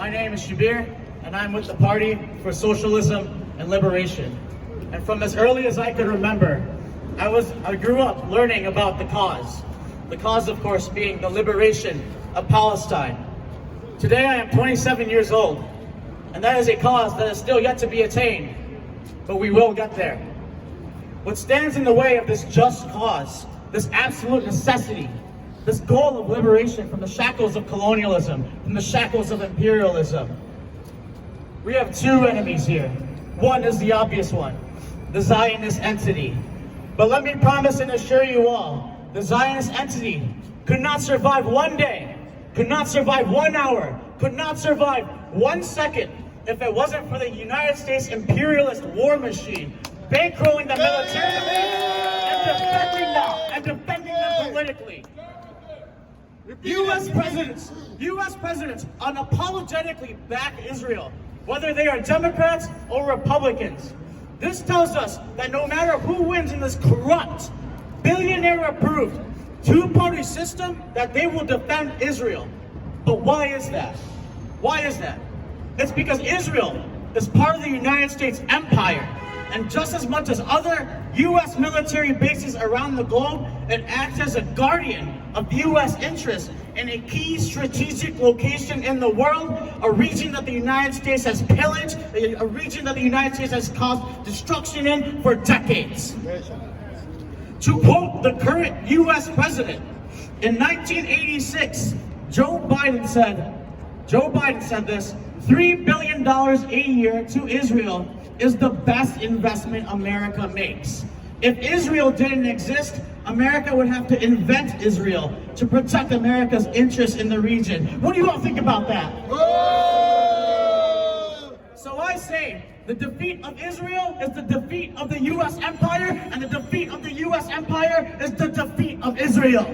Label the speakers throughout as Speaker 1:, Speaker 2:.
Speaker 1: My name is Shabir, and I'm with the Party for Socialism and Liberation. And from as early as I could remember, I grew up learning about the cause. The cause, of course, being the liberation of Palestine. Today I am 27 years old, and that is a cause that is still yet to be attained, but we will get there. What stands in the way of this just cause, this absolute necessity, this goal of liberation from the shackles of colonialism, from the shackles of imperialism? We have two enemies here. One is the obvious one, the Zionist entity. But let me promise and assure you all, the Zionist entity could not survive one day, could not survive 1 hour, could not survive 1 second if it wasn't for the United States imperialist war machine bankrolling the military and defending them politically. U.S. presidents unapologetically back Israel, whether they are Democrats or Republicans. This tells us that no matter who wins in this corrupt, billionaire-approved, two-party system, that they will defend Israel. But why is that? Why is that? It's because Israel is part of the United States empire, and just as much as other U.S. military bases around the globe, it acts as a guardian of U.S. interests in a key strategic location in the world, a region that the United States has pillaged, a region that the United States has caused destruction in for decades. To quote the current U.S. president, in 1986, Joe Biden said this, $3 billion a year to Israel is the best investment America makes. If Israel didn't exist, America would have to invent Israel to protect America's interests in the region. What do you all think about that? Whoa! So I say, the defeat of Israel is the defeat of the U.S. empire, and the defeat of the U.S. empire is the defeat of Israel.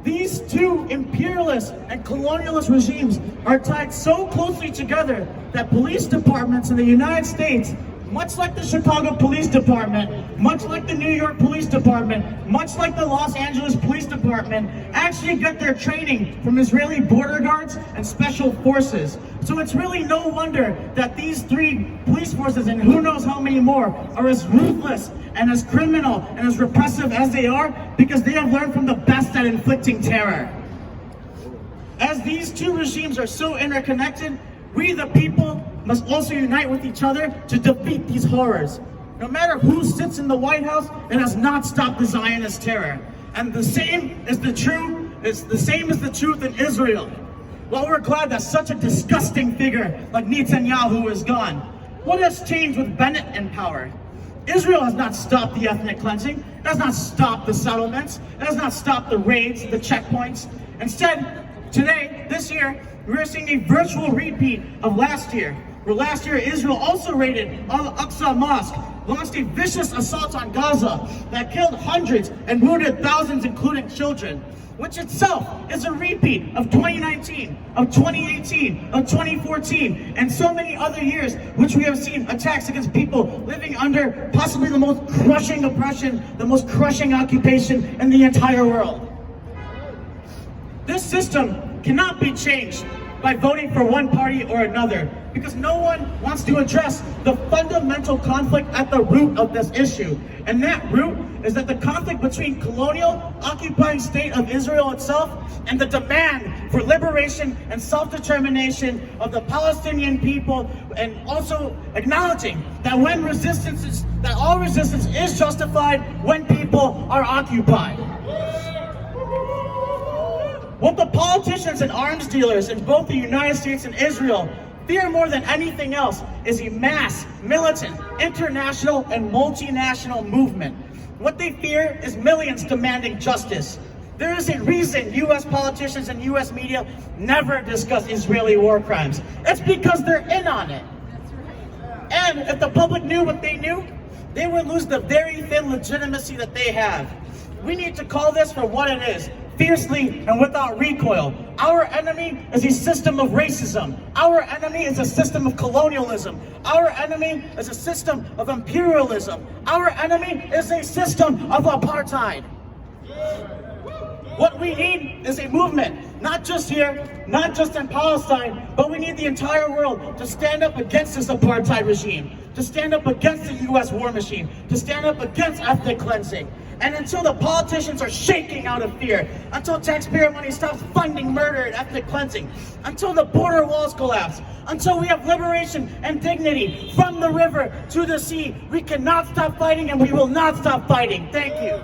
Speaker 1: These two imperialist and colonialist regimes are tied so closely together that police departments in the United States, much like the Chicago Police Department, much like the New York Police Department, much like the Los Angeles Police Department, actually get their training from Israeli border guards and special forces. So it's really no wonder that these three police forces, and who knows how many more, are as ruthless and as criminal and as repressive as they are, because they have learned from the best at inflicting terror. As these two regimes are so interconnected, we the people must also unite with each other to defeat these horrors. No matter who sits in the White House, it has not stopped the Zionist terror. And the same is the truth in Israel. While we're glad that such a disgusting figure like Netanyahu is gone, what has changed with Bennett in power? Israel has not stopped the ethnic cleansing, it has not stopped the settlements, it has not stopped the raids, the checkpoints. Instead, today, this year, we're seeing a virtual repeat of last year, where last year Israel also raided Al-Aqsa Mosque, launched a vicious assault on Gaza that killed hundreds and wounded thousands, including children, which itself is a repeat of 2019, of 2018, of 2014, and so many other years, which we have seen attacks against people living under possibly the most crushing oppression, the most crushing occupation in the entire world. This system cannot be changed by voting for one party or another, because no one wants to address the fundamental conflict at the root of this issue. And that root is that the conflict between colonial occupying state of Israel itself and the demand for liberation and self-determination of the Palestinian people, and also acknowledging that all resistance is justified when people are occupied. What the politicians and arms dealers in both the United States and Israel fear more than anything else is a mass, militant, international, and multinational movement. What they fear is millions demanding justice. There is a reason U.S. politicians and U.S. media never discuss Israeli war crimes. It's because they're in on it. And if the public knew what they knew, they would lose the very thin legitimacy that they have. We need to call this for what it is, fiercely and without recoil. Our enemy is a system of racism. Our enemy is a system of colonialism. Our enemy is a system of imperialism. Our enemy is a system of apartheid. What we need is a movement, not just here, not just in Palestine, but we need the entire world to stand up against this apartheid regime, to stand up against the US war machine, to stand up against ethnic cleansing. And until the politicians are shaking out of fear, until taxpayer money stops funding murder and ethnic cleansing, until the border walls collapse, until we have liberation and dignity from the river to the sea, we cannot stop fighting and we will not stop fighting. Thank you.